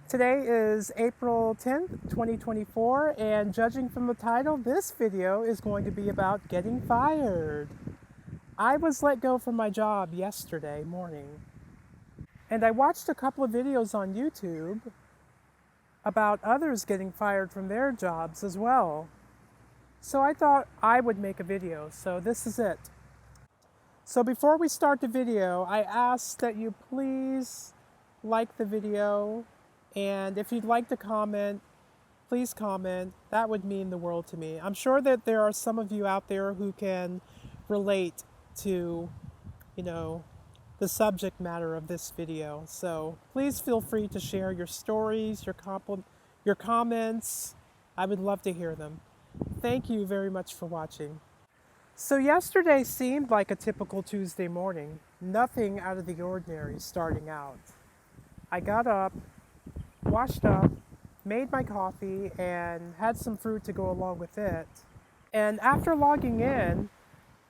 Today is April 10th, 2024, and judging from the title, this video is going to be about getting fired. I was let go from my job yesterday morning, and I watched a couple of videos on YouTube about others getting fired from their jobs as well. So I thought I would make a video, so this is it. So before we start the video, I ask that you please like the video, and if you'd like to comment, please comment. That would mean the world to me. I'm sure that there are some of you out there who can relate to, the subject matter of this video. So please feel free to share your stories, your comments. I would love to hear them. Thank you very much for watching. So yesterday seemed like a typical Tuesday morning. Nothing out of the ordinary starting out. I got up, washed up, made my coffee, and had some fruit to go along with it. And after logging in,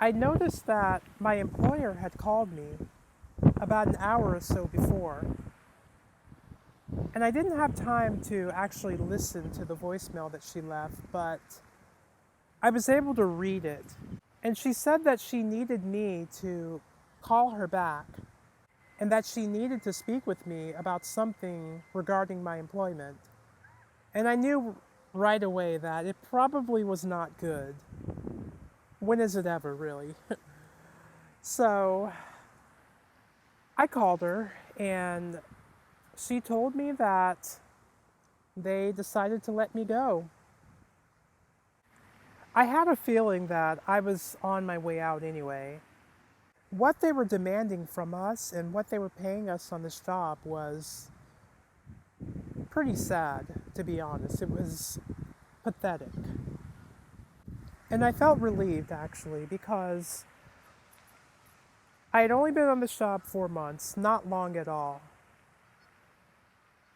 I noticed that my employer had called me about an hour or so before. And I didn't have time to actually listen to the voicemail that she left, but I was able to read it. And she said that she needed me to call her back and that she needed to speak with me about something regarding my employment. And I knew right away that it probably was not good. When is it ever, really? So I called her, and she told me that they decided to let me go. I had a feeling that I was on my way out anyway. What they were demanding from us and what they were paying us on this job was pretty sad, to be honest. It was pathetic. And I felt relieved, actually, because I had only been on this job 4 months, not long at all.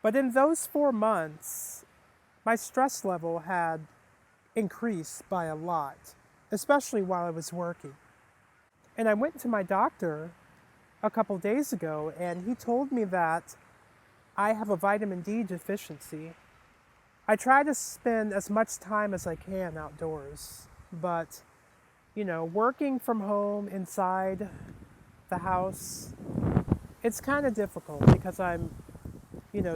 But in those 4 months, my stress level had increased by a lot, especially while I was working. And I went to my doctor a couple days ago, and he told me that I have a vitamin D deficiency. I try to spend as much time as I can outdoors, but, working from home inside the house, it's kind of difficult because I'm,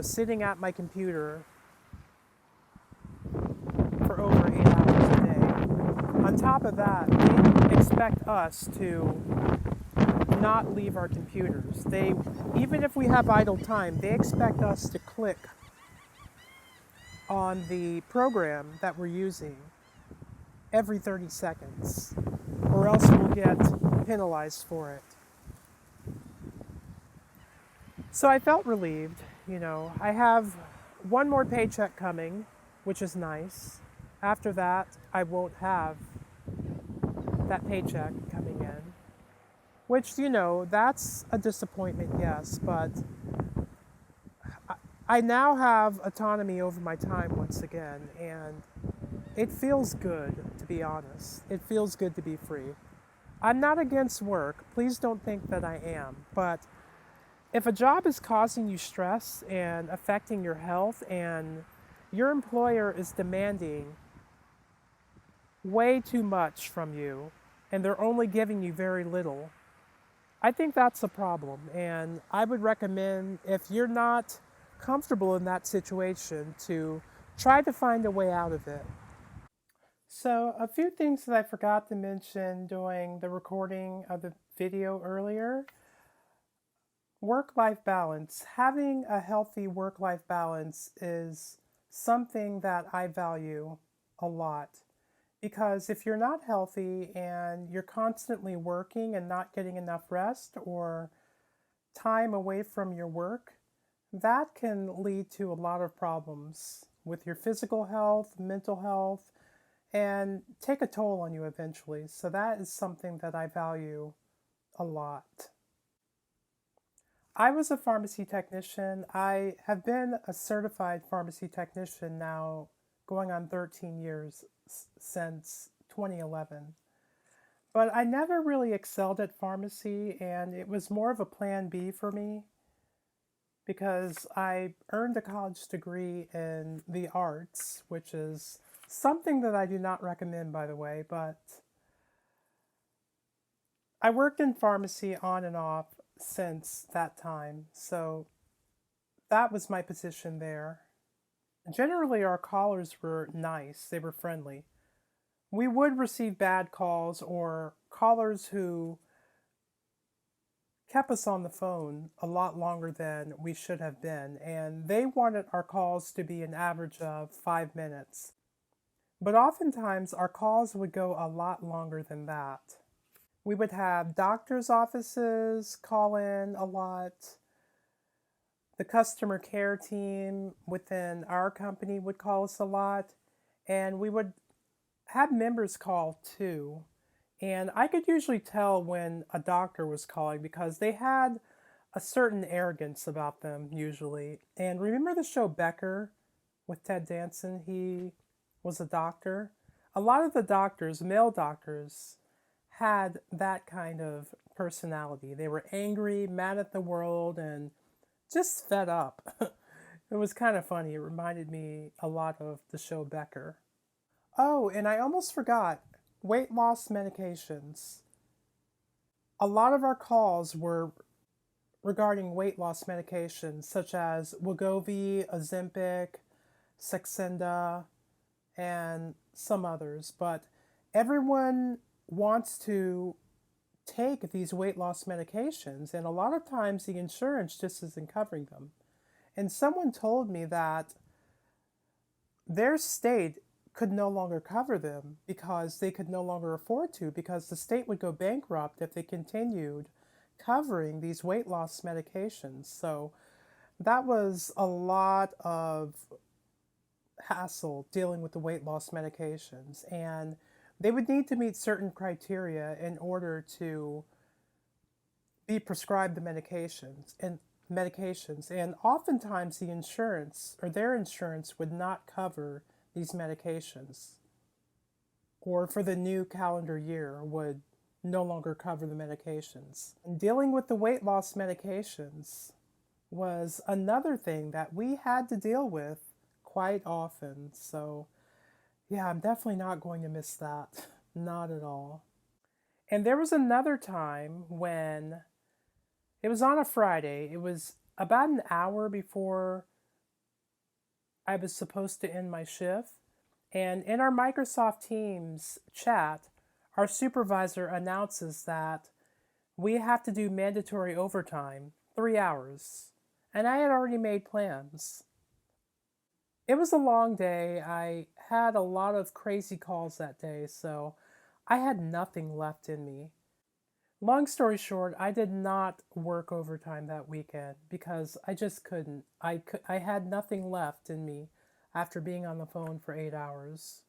sitting at my computer for over 8 hours a day. On top of that, they expect us to not leave our computers. Even if we have idle time, they expect us to click on the program that we're using every 30 seconds, or else we'll get penalized for it. So I felt relieved. I have one more paycheck coming, which is nice. After that, I won't have that paycheck coming in, which, that's a disappointment, yes, but I now have autonomy over my time once again, and it feels good, to be honest. It feels good to be free. I'm not against work. Please don't think that I am, but if a job is causing you stress and affecting your health, and your employer is demanding way too much from you, and they're only giving you very little, I think that's a problem. And I would recommend, if you're not comfortable in that situation, to try to find a way out of it. So a few things that I forgot to mention during the recording of the video earlier. Work-life balance. Having a healthy work-life balance is something that I value a lot. Because if you're not healthy and you're constantly working and not getting enough rest or time away from your work, that can lead to a lot of problems with your physical health, mental health, and take a toll on you eventually. So that is something that I value a lot. I was a pharmacy technician. I have been a certified pharmacy technician now going on 13 years since 2011. But I never really excelled at pharmacy, and it was more of a plan B for me. because I earned a college degree in the arts, which is something that I do not recommend, by the way, but I worked in pharmacy on and off since that time, so that was my position there. Generally, our callers were nice, they were friendly. We would receive bad calls or callers who kept us on the phone a lot longer than we should have been, and they wanted our calls to be an average of 5 minutes. But oftentimes, our calls would go a lot longer than that. We would have doctors' offices call in a lot. The customer care team within our company would call us a lot, and we would have members call too. And I could usually tell when a doctor was calling because they had a certain arrogance about them usually. And remember the show Becker with Ted Danson? He was a doctor. A lot of the doctors, male doctors, had that kind of personality. They were angry, mad at the world, and just fed up. It was kind of funny. It reminded me a lot of the show Becker. Oh, and I almost forgot weight loss medications. A lot of our calls were regarding weight loss medications such as Wegovy, Ozempic, Saxenda, and some others. But everyone wants to take these weight loss medications, and a lot of times the insurance just isn't covering them. And someone told me that their state could no longer cover them because they could no longer afford to, because the state would go bankrupt if they continued covering these weight loss medications. So that was a lot of hassle dealing with the weight loss medications, and they would need to meet certain criteria in order to be prescribed the medications, and oftentimes the insurance or their insurance would not cover these medications, or for the new calendar year would no longer cover the medications. And dealing with the weight loss medications was another thing that we had to deal with quite often. So yeah, I'm definitely not going to miss that. Not at all. And there was another time when it was on a Friday. It was about an hour before I was supposed to end my shift. And in our Microsoft Teams chat, our supervisor announces that we have to do mandatory overtime, 3 hours. And I had already made plans. It was a long day. I had a lot of crazy calls that day, so I had nothing left in me. Long story short, I did not work overtime that weekend because I just couldn't. I had nothing left in me after being on the phone for 8 hours.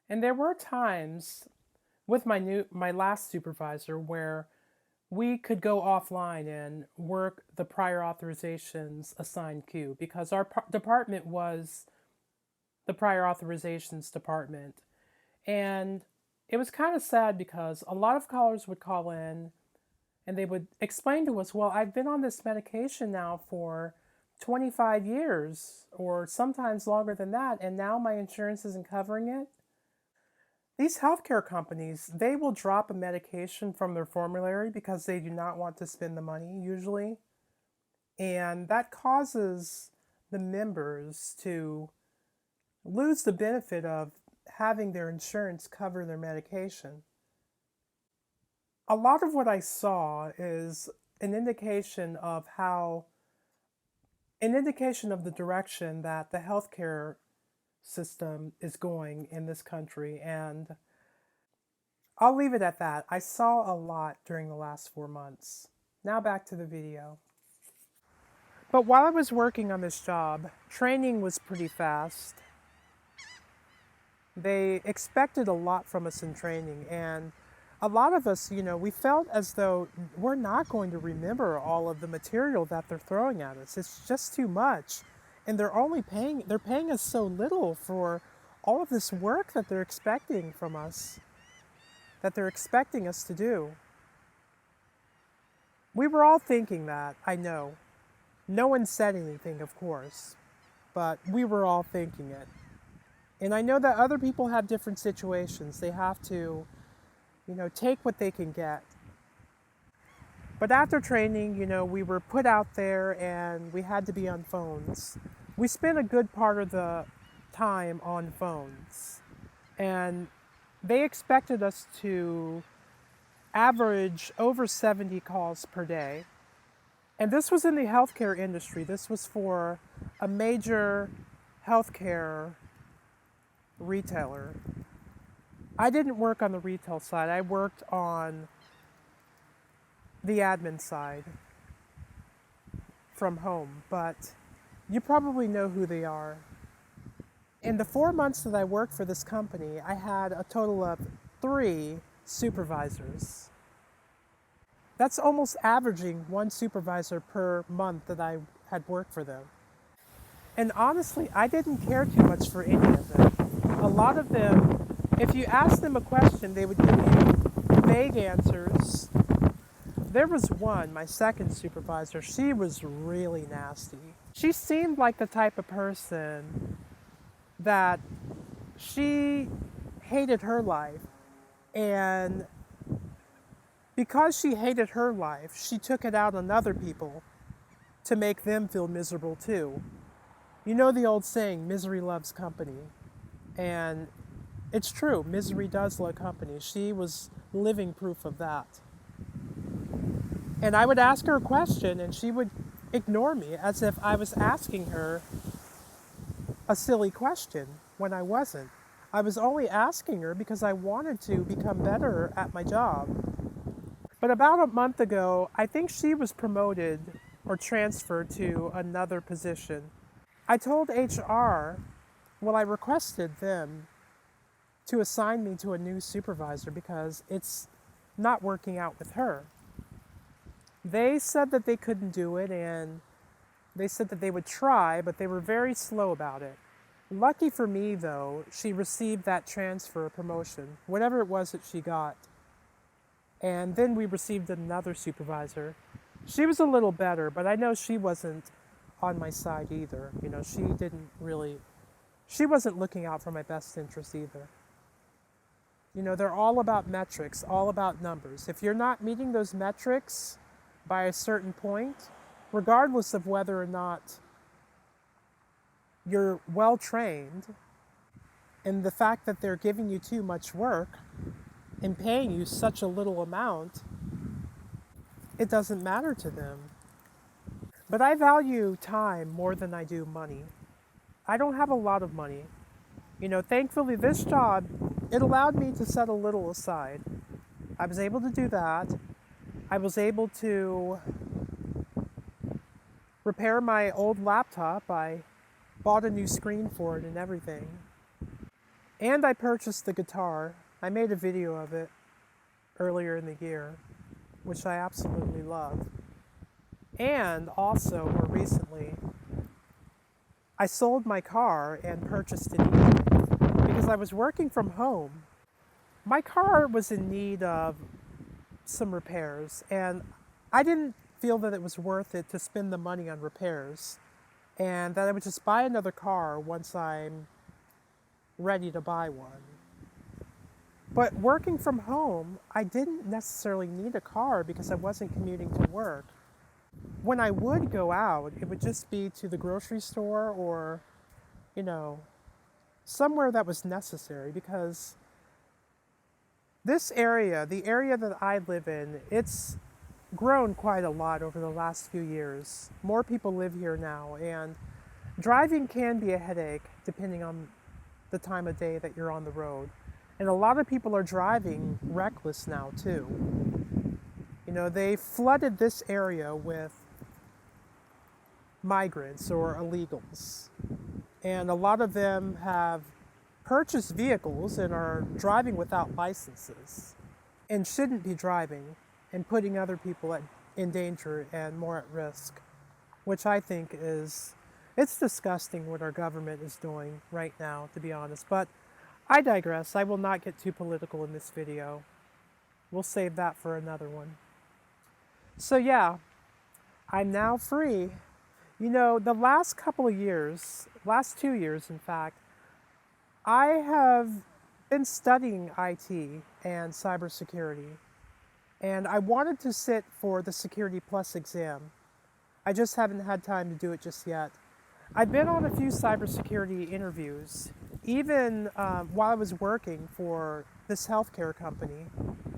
And there were times with my last supervisor where we could go offline and work the prior authorizations assigned queue because our department was the prior authorizations department. And it was kind of sad because a lot of callers would call in and they would explain to us, well, I've been on this medication now for 25 years or sometimes longer than that, and now my insurance isn't covering it. These healthcare companies, they will drop a medication from their formulary because they do not want to spend the money usually. And that causes the members to lose the benefit of having their insurance cover their medication. A lot of what I saw is an indication of the direction that the healthcare system is going in this country, and I'll leave it at that. I saw a lot during the last 4 months. Now back to the video. But while I was working on this job, training was pretty fast. They expected a lot from us in training, and a lot of us, we felt as though we're not going to remember all of the material that they're throwing at us. It's just too much. And they're paying us so little for all of this work that they're expecting from us, that they're expecting us to do. We were all thinking that, I know. No one said anything, of course, but we were all thinking it. And I know that other people have different situations. They have to, take what they can get. But after training, we were put out there and we had to be on phones. We spent a good part of the time on phones. And they expected us to average over 70 calls per day. And this was in the healthcare industry. This was for a major healthcare retailer. I didn't work on the retail side. I worked on the admin side from home, but you probably know who they are. In the 4 months that I worked for this company, I had a total of 3 supervisors. That's almost averaging 1 supervisor per month that I had worked for them. And honestly, I didn't care too much for any of them. A lot of them, if you asked them a question, they would give you vague answers. There was one, my second supervisor, she was really nasty. She seemed like the type of person that she hated her life, and because she hated her life, she took it out on other people to make them feel miserable too. You know the old saying, misery loves company. And it's true, misery does love company. She was living proof of that. And I would ask her a question and she would ignore me as if I was asking her a silly question when I wasn't. I was only asking her because I wanted to become better at my job. But about a month ago, I think she was promoted or transferred to another position. I told HR, I requested them to assign me to a new supervisor because it's not working out with her. They said that they couldn't do it, and they said that they would try, but they were very slow about it. Lucky for me, though, she received that transfer promotion, whatever it was that she got. And then we received another supervisor. She was a little better, but I know she wasn't on my side either. She wasn't looking out for my best interest either. They're all about metrics, all about numbers. If you're not meeting those metrics by a certain point, regardless of whether or not you're well trained, and the fact that they're giving you too much work and paying you such a little amount, it doesn't matter to them. But I value time more than I do money. I don't have a lot of money. Thankfully this job, it allowed me to set a little aside. I was able to do that. I was able to repair my old laptop. I bought a new screen for it and everything. And I purchased the guitar. I made a video of it earlier in the year, which I absolutely love. And also, more recently, I sold my car and purchased an Ebike because I was working from home. My car was in need of some repairs, and I didn't feel that it was worth it to spend the money on repairs, and that I would just buy another car once I'm ready to buy one. But working from home, I didn't necessarily need a car because I wasn't commuting to work. When I would go out, it would just be to the grocery store or, somewhere that was necessary, because this area, the area that I live in, it's grown quite a lot over the last few years. More people live here now, and driving can be a headache depending on the time of day that you're on the road. And a lot of people are driving reckless now too. They flooded this area with migrants or illegals. And a lot of them have purchased vehicles and are driving without licenses and shouldn't be driving and putting other people in danger and more at risk, which I think it's disgusting what our government is doing right now, to be honest. But I digress. I will not get too political in this video. We'll save that for another one. So yeah, I'm now free, You know, the last couple of years, last 2 years in fact, I have been studying IT and cybersecurity, and I wanted to sit for the Security Plus exam. I just haven't had time to do it just yet. I've been on a few cybersecurity interviews, even while I was working for this healthcare company.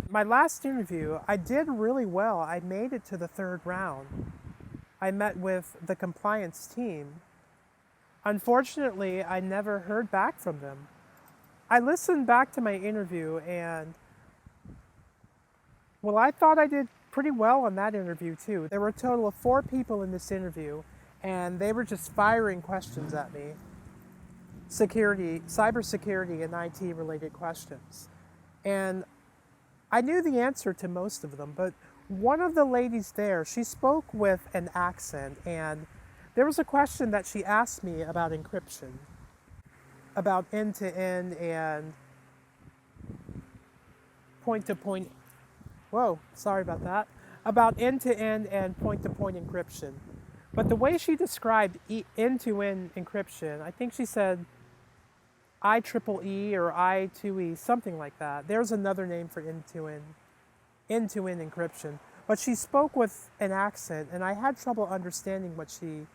My last interview, I did really well. I made it to the third round. I met with the compliance team. Unfortunately, I never heard back from them. I listened back to my interview and, well, I thought I did pretty well on that interview too. There were a total of 4 people in this interview, and they were just firing questions at me. Cybersecurity and IT related questions. And I knew the answer to most of them, but one of the ladies there, she spoke with an accent, and there was a question that she asked me about encryption, about end-to-end and point-to-point. Whoa, sorry about that. About end-to-end and point-to-point encryption. But the way she described end-to-end encryption, I think she said IEEE or I2E, something like that. There's another name for end-to-end encryption. But she spoke with an accent, and I had trouble understanding what she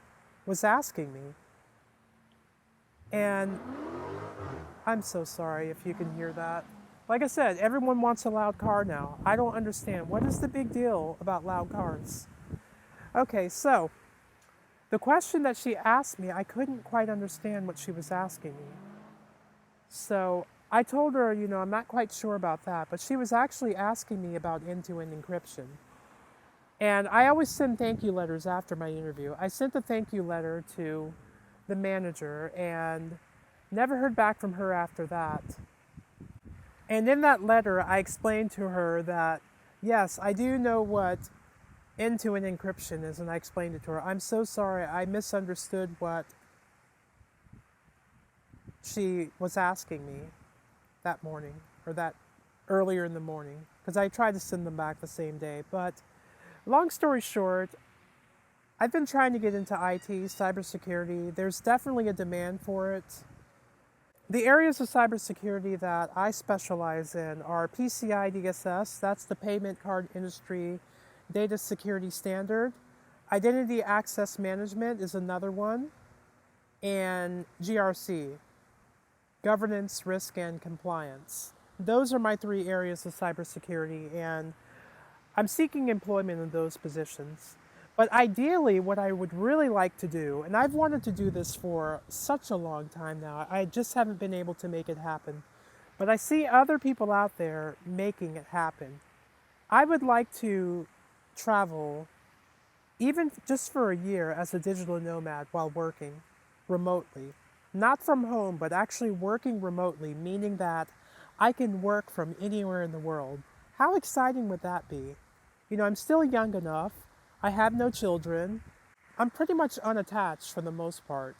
was asking me. And I'm so sorry if you can hear that. Like I said, everyone wants a loud car now. I don't understand. What is the big deal about loud cars? Okay, so the question that she asked me, I couldn't quite understand what she was asking me. So I told her, I'm not quite sure about that, but she was actually asking me about end-to-end encryption. And I always send thank you letters after my interview. I sent a thank you letter to the manager and never heard back from her after that. And in that letter, I explained to her that, yes, I do know what end-to-end encryption is, and I explained it to her. I'm so sorry, I misunderstood what she was asking me that morning, or that earlier in the morning, because I tried to send them back the same day. But long story short, I've been trying to get into IT, cybersecurity. There's definitely a demand for it. The areas of cybersecurity that I specialize in are PCI DSS, that's the payment card industry data security standard. Identity access management is another one. And GRC, governance, risk, and compliance. Those are my 3 areas of cybersecurity, and I'm seeking employment in those positions. But ideally, what I would really like to do, and I've wanted to do this for such a long time now, I just haven't been able to make it happen. But I see other people out there making it happen. I would like to travel, even just for a year, as a digital nomad while working remotely. Not from home, but actually working remotely, meaning that I can work from anywhere in the world. How exciting would that be? I'm still young enough. I have no children. I'm pretty much unattached for the most part.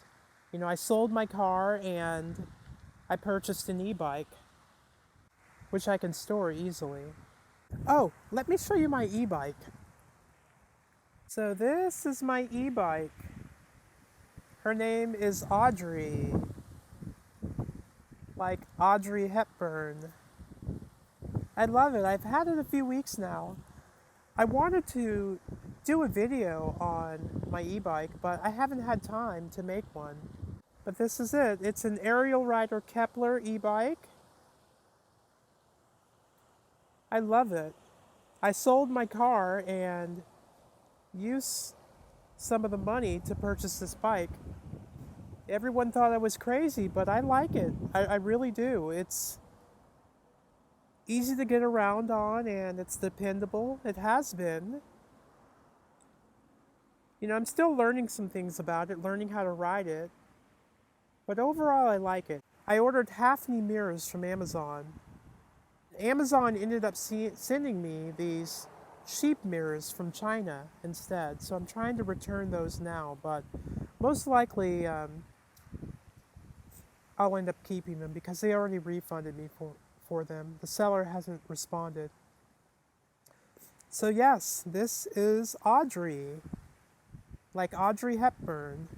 I sold my car and I purchased an e-bike, which I can store easily. Oh, let me show you my e-bike. So this is my e-bike. Her name is Audrey, like Audrey Hepburn. I love it. I've had it a few weeks now. I wanted to do a video on my e-bike, but I haven't had time to make one. But this is it. It's an Aerial Rider Kepler e-bike. I love it. I sold my car and used some of the money to purchase this bike. Everyone thought I was crazy, but I like it. I really do. It's easy to get around on and it's dependable. It has been. I'm still learning some things about it, learning how to ride it. But overall, I like it. I ordered half-knee mirrors from Amazon. Amazon ended up sending me these cheap mirrors from China instead. So I'm trying to return those now, but most likely I'll end up keeping them because they already refunded me for them. The seller hasn't responded. So yes, this is Audrey. like Audrey Hepburn.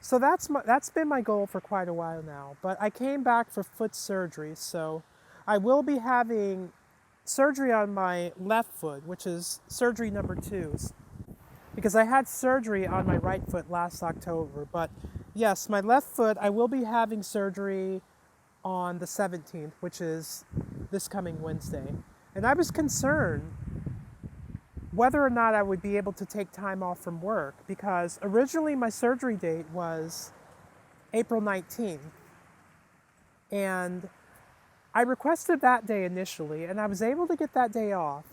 So that's been my goal for quite a while now. But I came back for foot surgery, so I will be having surgery on my left foot, which is surgery number 2, because I had surgery on my right foot last October. But yes, my left foot, I will be having surgery on the 17th, which is this coming Wednesday. And I was concerned whether or not I would be able to take time off from work, because originally my surgery date was April 19th. And I requested that day initially, and I was able to get that day off.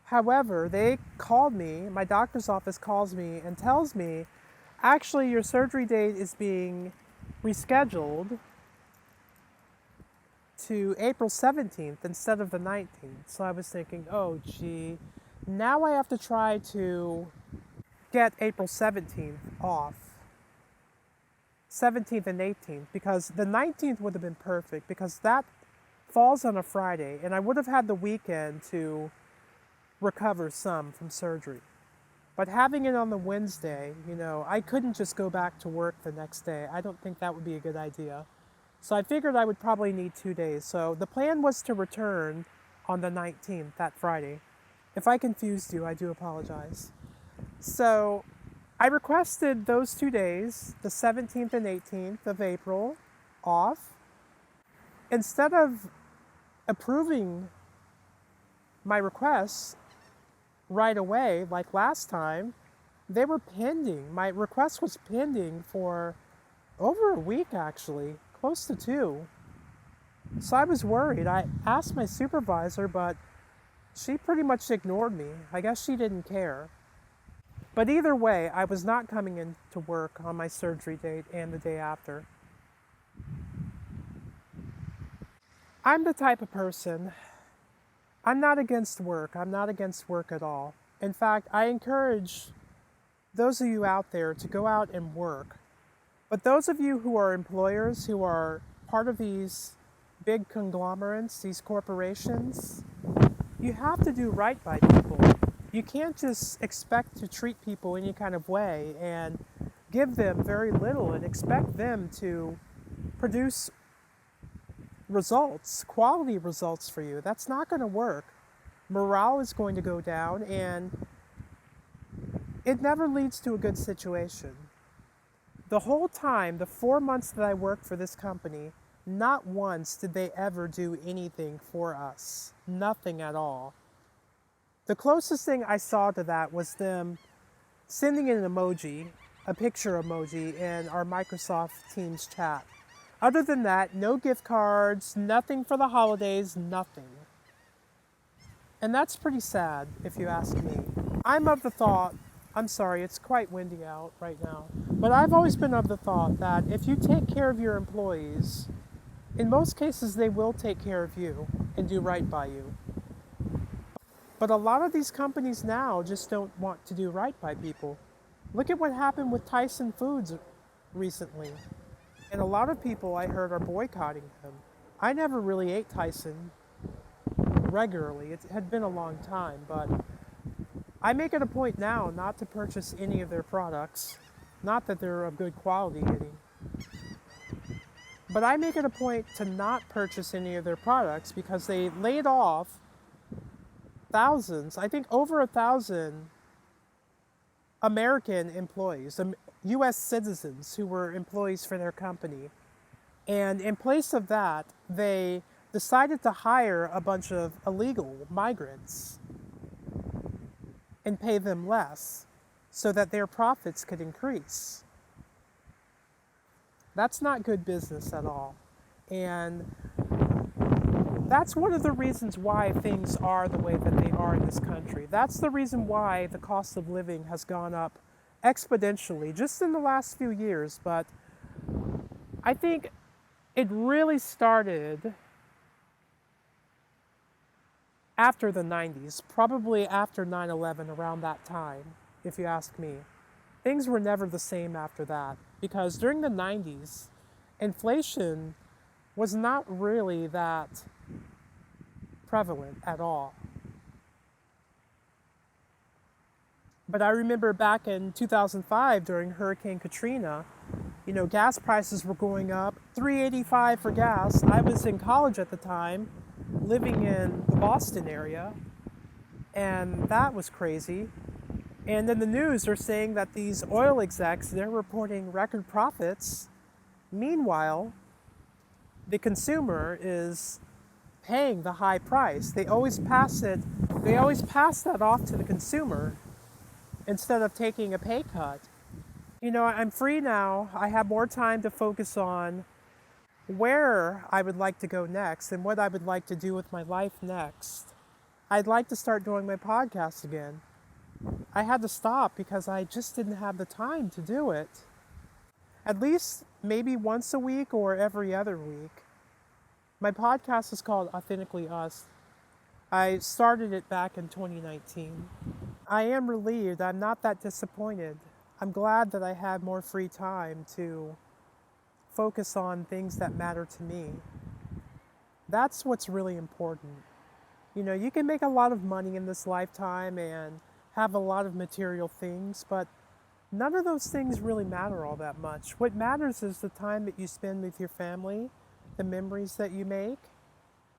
However, they called me, my doctor's office calls me and tells me, actually, your surgery date is being rescheduled to April 17th instead of the 19th. So I was thinking, oh, gee, now I have to try to get April 17th off. 17th and 18th, because the 19th would have been perfect, because that falls on a Friday, and I would have had the weekend to recover some from surgery. But having it on the Wednesday, I couldn't just go back to work the next day. I don't think that would be a good idea. So I figured I would probably need 2 days. So the plan was to return on the 19th, that Friday. If I confused you, I do apologize. So I requested those 2 days, the 17th and 18th of April, off. Instead of approving my requests right away, like last time, they were pending. My request was pending for over a week, actually, close to 2. So I was worried. I asked my supervisor, but she pretty much ignored me. I guess she didn't care. But either way, I was not coming in to work on my surgery date and the day after. I'm the type of person, I'm not against work. I'm not against work at all. In fact, I encourage those of you out there to go out and work. But those of you who are employers, who are part of these big conglomerates, these corporations, you have to do right by people. You can't just expect to treat people any kind of way and give them very little and expect them to produce results, quality results for you. That's not going to work. Morale is going to go down, and it never leads to a good situation. The whole time, the 4 months that I worked for this company, not once did they ever do anything for us. Nothing at all. The closest thing I saw to that was them sending an emoji, a picture emoji, in our Microsoft Teams chat. Other than that, no gift cards, nothing for the holidays, nothing. And that's pretty sad, if you ask me. I'm of the thought, I'm sorry, it's quite windy out right now, but I've always been of the thought that if you take care of your employees, in most cases they will take care of you and do right by you. But a lot of these companies now just don't want to do right by people. Look at what happened with Tyson Foods recently. And a lot of people, I heard, are boycotting them. I never really ate Tyson regularly. It had been a long time, but I make it a point now not to purchase any of their products. Not that they're of good quality any. But I make it a point to not purchase any of their products because they laid off thousands, I think over 1,000 American employees, U.S. citizens who were employees for their company. And in place of that, they decided to hire a bunch of illegal migrants and pay them less so that their profits could increase. That's not good business at all. And that's one of the reasons why things are the way that they are in this country. That's the reason why the cost of living has gone up exponentially just in the last few years. But I think it really started after the 90s, probably after 9/11, around that time, if you ask me. Things were never the same after that, because during the 90s, inflation was not really that prevalent at all. But I remember back in 2005 during Hurricane Katrina, gas prices were going up, $3.85 for gas. I was in college at the time, living in the Boston area, and that was crazy. And in the news, they're saying that these oil execs, they're reporting record profits. Meanwhile, the consumer is paying the high price. They always pass that off to the consumer instead of taking a pay cut. I'm free now. I have more time to focus on where I would like to go next and what I would like to do with my life next. I'd like to start doing my podcast again. I had to stop because I just didn't have the time to do it. At least maybe once a week or every other week. My podcast is called Authentically Us. I started it back in 2019. I am relieved. I'm not that disappointed. I'm glad that I had more free time to focus on things that matter to me. That's what's really important. You can make a lot of money in this lifetime and have a lot of material things, but none of those things really matter all that much. What matters is the time that you spend with your family, the memories that you make,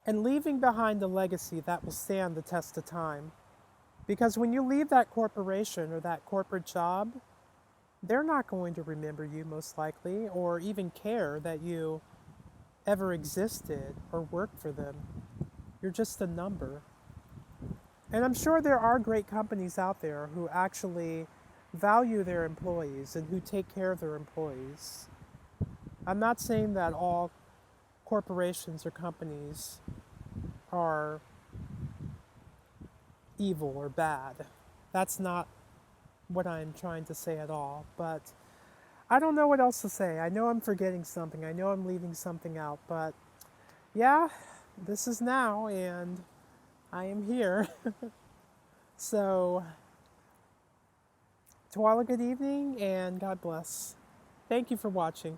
and leaving behind a legacy that will stand the test of time. Because when you leave that corporation or that corporate job, they're not going to remember you most likely or even care that you ever existed or worked for them. You're just a number. And I'm sure there are great companies out there who actually value their employees and who take care of their employees. I'm not saying that all corporations or companies are evil or bad. That's not what I'm trying to say at all, but I don't know what else to say. I know I'm forgetting something. I know I'm leaving something out, but yeah, this is now and I am here. So, to all a good evening and God bless. Thank you for watching.